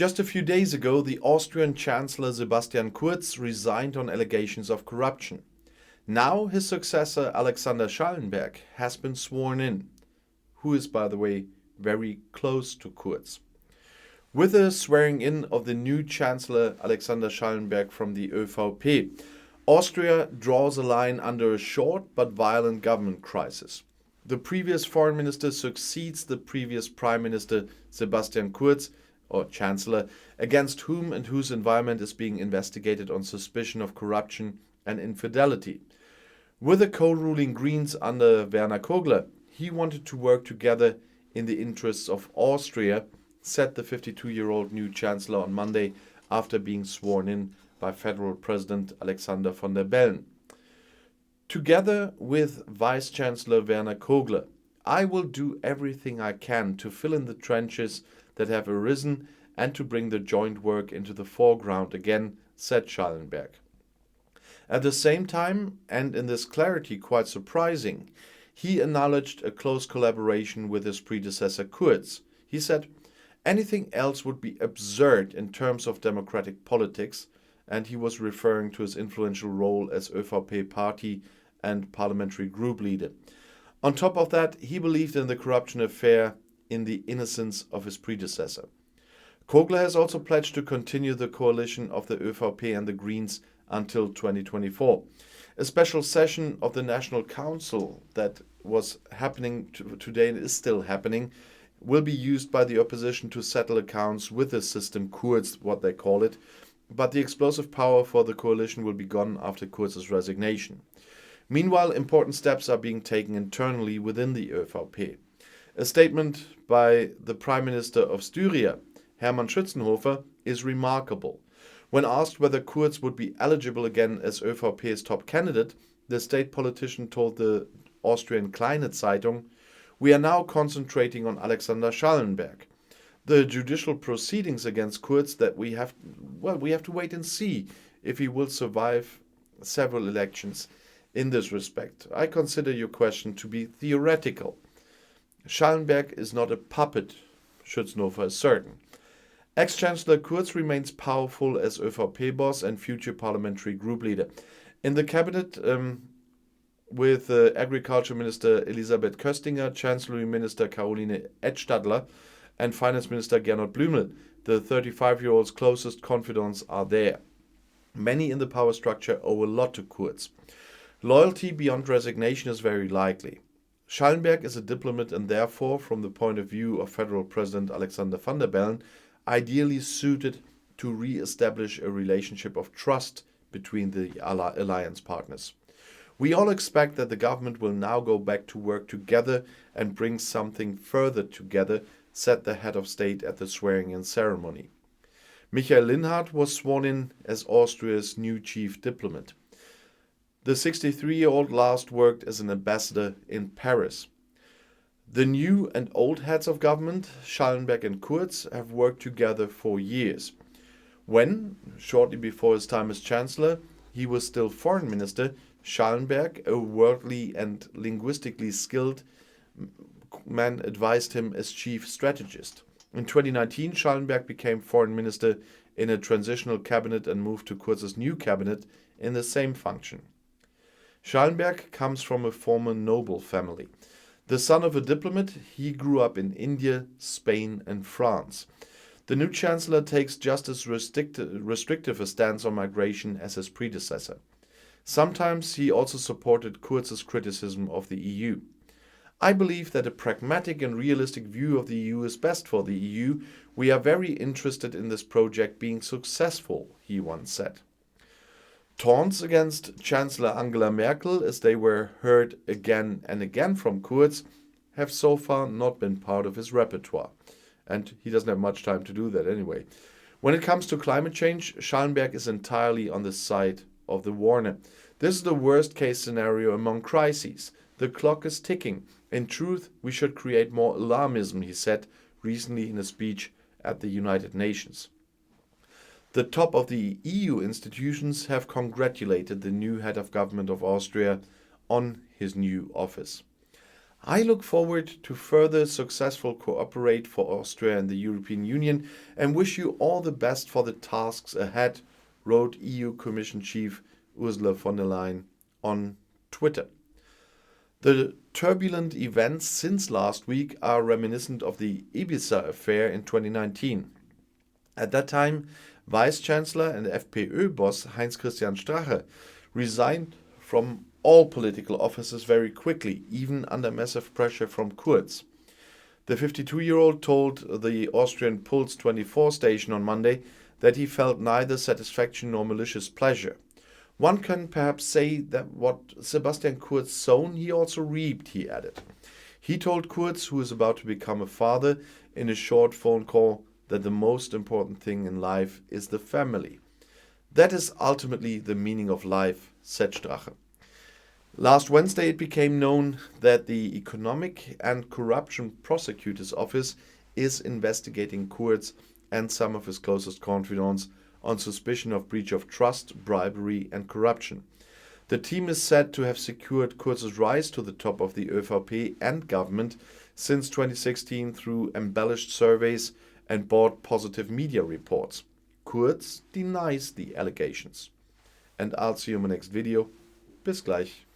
Just a few days ago, the Austrian Chancellor Sebastian Kurz resigned on allegations of corruption. Now his successor Alexander Schallenberg has been sworn in, who is, by the way, very close to Kurz. With the swearing in of the new Chancellor Alexander Schallenberg from the ÖVP, Austria draws a line under a short but violent government crisis. The previous foreign minister succeeds the previous prime minister Sebastian Kurz, or Chancellor, against whom and whose environment is being investigated on suspicion of corruption and infidelity. With the co-ruling Greens under Werner Kogler, he wanted to work together in the interests of Austria, said the 52-year-old new Chancellor on Monday after being sworn in by Federal President Alexander von der Bellen. Together with Vice Chancellor Werner Kogler, I will do everything I can to fill in the trenches that have arisen and to bring the joint work into the foreground again, said Schallenberg. At the same time, and in this clarity quite surprising, he acknowledged a close collaboration with his predecessor Kurz. He said, anything else would be absurd in terms of democratic politics, and he was referring to his influential role as ÖVP party and parliamentary group leader. On top of that, he believed in the corruption affair in the innocence of his predecessor. Kogler has also pledged to continue the coalition of the ÖVP and the Greens until 2024. A special session of the National Council that was happening today and is still happening will be used by the opposition to settle accounts with the system Kurz, what they call it, but the explosive power for the coalition will be gone after Kurz's resignation. Meanwhile, important steps are being taken internally within the ÖVP. A statement by the Prime Minister of Styria, Hermann Schützenhofer, is remarkable. When asked whether Kurz would be eligible again as ÖVP's top candidate, the state politician told the Austrian Kleine Zeitung, "We are now concentrating on Alexander Schallenberg. The judicial proceedings against Kurz that we have to wait and see if he will survive several elections. In this respect, I consider your question to be theoretical. Schallenberg is not a puppet," Schützenhofer is certain. Ex-Chancellor Kurz remains powerful as ÖVP boss and future parliamentary group leader. In the cabinet, with Agriculture Minister Elisabeth Köstinger, Chancellery Minister Caroline Edstadler, and Finance Minister Gernot Blümel, the 35-year-old's closest confidants are there. Many in the power structure owe a lot to Kurz. Loyalty beyond resignation is very likely. Schallenberg is a diplomat and therefore, from the point of view of Federal President Alexander von der Bellen, ideally suited to re-establish a relationship of trust between the alliance partners. We all expect that the government will now go back to work together and bring something further together, said the head of state at the swearing-in ceremony. Michael Linhart was sworn in as Austria's new chief diplomat. The 63-year-old last worked as an ambassador in Paris. The new and old heads of government, Schallenberg and Kurz, have worked together for years. When, shortly before his time as Chancellor, he was still foreign minister, Schallenberg, a worldly and linguistically skilled man, advised him as chief strategist. In 2019, Schallenberg became foreign minister in a transitional cabinet and moved to Kurz's new cabinet in the same function. Schallenberg comes from a former noble family. The son of a diplomat, he grew up in India, Spain and France. The new chancellor takes just as restrictive a stance on migration as his predecessor. Sometimes he also supported Kurz's criticism of the EU. I believe that a pragmatic and realistic view of the EU is best for the EU. We are very interested in this project being successful, he once said. Taunts against Chancellor Angela Merkel, as they were heard again and again from Kurz, have so far not been part of his repertoire. And he doesn't have much time to do that anyway. When it comes to climate change, Schallenberg is entirely on the side of the warner. This is the worst case scenario among crises. The clock is ticking. In truth, we should create more alarmism, he said recently in a speech at the United Nations. The top of the EU institutions have congratulated the new head of government of Austria on his new office. I look forward to further successful cooperate for Austria and the European Union and wish you all the best for the tasks ahead, wrote EU Commission Chief Ursula von der Leyen on Twitter. The turbulent events since last week are reminiscent of the Ibiza affair in 2019. At that time, Vice-Chancellor and FPÖ boss Heinz-Christian Strache resigned from all political offices very quickly, even under massive pressure from Kurz. The 52-year-old told the Austrian Pulse 24 station on Monday that he felt neither satisfaction nor malicious pleasure. One can perhaps say that what Sebastian Kurz sown, he also reaped, he added. He told Kurz, who is about to become a father, in a short phone call that the most important thing in life is the family. That is ultimately the meaning of life, said Strache. Last Wednesday it became known that the Economic and Corruption Prosecutor's Office is investigating Kurz and some of his closest confidants on suspicion of breach of trust, bribery and corruption. The team is said to have secured Kurz's rise to the top of the ÖVP and government since 2016 through embellished surveys and bought positive media reports. Kurz denies the allegations. And I'll see you in my next video. Bis gleich.